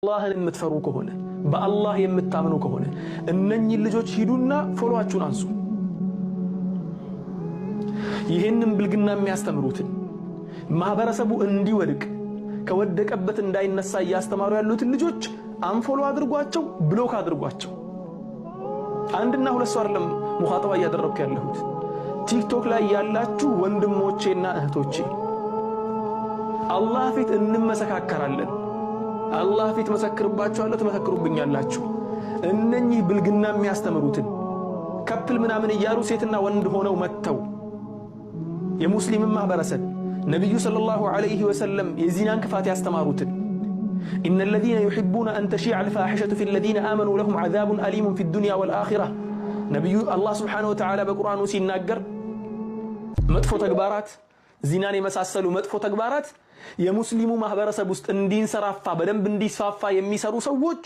አላህን የምትፈሩ ከሆነ በአላህ የምታምኑ ከሆነ እነኚህ ልጆች ሂዱና ፎሎዋችሁን አንሱ። ይሄንን ብልግና የሚያስተምሩትን ማህበረሰቡ እንዲወድቅ ከወደቀበት እንዳይነሳ ያስተማሩ ያሉትን ልጆች አንፎሎ አድርጓቸው፣ ብሎክ አድርጓቸው። አንድና ሁለት ሰው አይደለም ሙኻጠባ እያደረኩ ያለሁት ቲክቶክ ላይ ያላችሁ ወንድሞቼና እህቶቼ አላህ ፊት እንመሰካከራለን። አላህ ፊት መሰክርባችኋለሁ፣ ተመሰክሩብኛላችሁ። እነኚህ ብልግና የሚያስተምሩትን ከፕል ምናምን እያሉ ሴትና ወንድ ሆነው መተው የሙስሊም ማህበረሰብ ነብዩ ሰለላሁ ዐለይሂ ወሰለም የዚናን ክፋት ያስተማሩትን إن الذين يحبون أن تشيع الفاحشة في الذين آمنوا لهم عذاب أليم في الدنيا والآخرة نبي الله سبحانه وتعالى بقرآن ሲናገር መጥፎ ተግባራት ዚናን የመሳሰሉ መጥፎ ተግባራት የሙስሊሙ ማህበረሰብ ውስጥ እንዲንሰራፋ በደንብ እንዲስፋፋ የሚሰሩ ሰዎች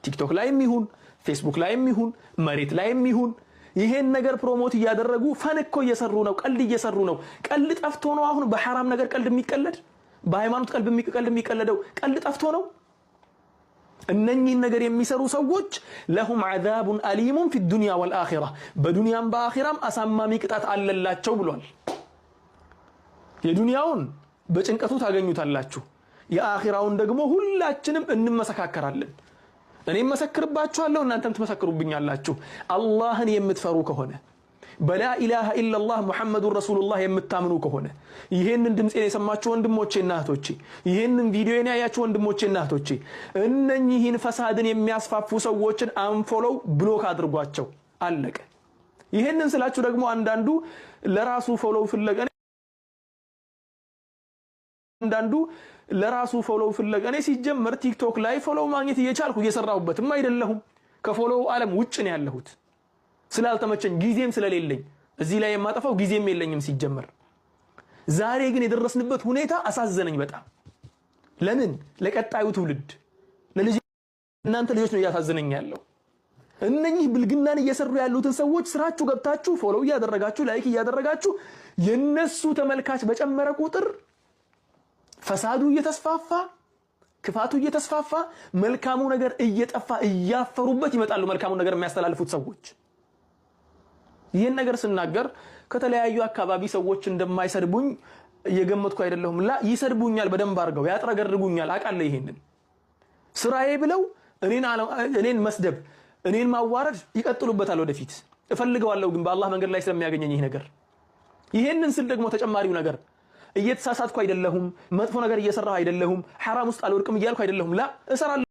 ቲክቶክ ላይም ይሁን ፌስቡክ ላይም ይሁን መሬት ላይም ይሁን ይሄን ነገር ፕሮሞት እያደረጉ ፈንኮ እየሰሩ ነው፣ ቀልድ እየሰሩ ነው። ቀልድ ጠፍቶ ነው አሁን በሐራም ነገር ቀልድ የሚቀለድ? በሃይማኖት ቀልድ የሚቀለደው ቀልድ ጠፍቶ ነው? እነኚህን ነገር የሚሰሩ ሰዎች ለሁም عذاب أليم في الدنيا والآخرة በዱንያም በአኺራም አሳማሚ ቅጣት አለላቸው ብሏል። የዱንያውን በጭንቀቱ ታገኙታላችሁ፣ የአኺራውን ደግሞ ሁላችንም እንመሰካከራለን። እኔም መሰክርባችኋለሁ፣ እናንተም ትመሰክሩብኛላችሁ። አላህን የምትፈሩ ከሆነ በላ ኢላሃ ኢላላህ ሙሐመዱር ረሱሉላህ የምታምኑ ከሆነ ይሄንን ድምጼን የሰማችሁ ወንድሞቼና እህቶቼ፣ ይሄንን ቪዲዮን ያያችሁ ወንድሞቼና እህቶቼ እነኚህን ፈሳድን የሚያስፋፉ ሰዎችን አንፎሎው ብሎክ አድርጓቸው። አለቀ። ይሄንን ስላችሁ ደግሞ አንዳንዱ ለራሱ ፎሎው ፍለጋ እኔ ሲጀመር ቲክቶክ ላይ ፎሎው ማግኘት እየቻልኩ እየሰራሁበትም አይደለሁም። ከፎሎው ዓለም ውጭ ነው ያለሁት ስላልተመቸኝ ጊዜም ስለሌለኝ እዚህ ላይ የማጠፋው ጊዜም የለኝም ሲጀመር። ዛሬ ግን የደረስንበት ሁኔታ አሳዘነኝ በጣም። ለምን? ለቀጣዩ ትውልድ እናንተ ልጆች ነው እያሳዘነኝ ያለው። እነኚህ ብልግናን እየሰሩ ያሉትን ሰዎች ስራችሁ ገብታችሁ ፎሎው እያደረጋችሁ ላይክ እያደረጋችሁ የነሱ ተመልካች በጨመረ ቁጥር ፈሳዱ እየተስፋፋ ክፋቱ እየተስፋፋ መልካሙ ነገር እየጠፋ እያፈሩበት ይመጣሉ። መልካሙ ነገር የሚያስተላልፉት ሰዎች ይሄን ነገር ስናገር ከተለያዩ አካባቢ ሰዎች እንደማይሰድቡኝ እየገመትኩ አይደለሁም። ላ ይሰድቡኛል፣ በደንብ አድርገው ያጥረገርጉኛል። አቃለ ይሄንን ስራዬ ብለው እኔን መስደብ እኔን ማዋረድ ይቀጥሉበታል ወደፊት። እፈልገዋለሁ ግን በአላህ መንገድ ላይ ስለሚያገኘኝ ይሄ ነገር። ይሄንን ስል ደግሞ ተጨማሪው ነገር እየተሳሳትኩ አይደለሁም፣ መጥፎ ነገር እየሰራሁ አይደለሁም፣ ሐራም ውስጥ አልወድቅም እያልኩ አይደለሁም። ላ እሰራለሁ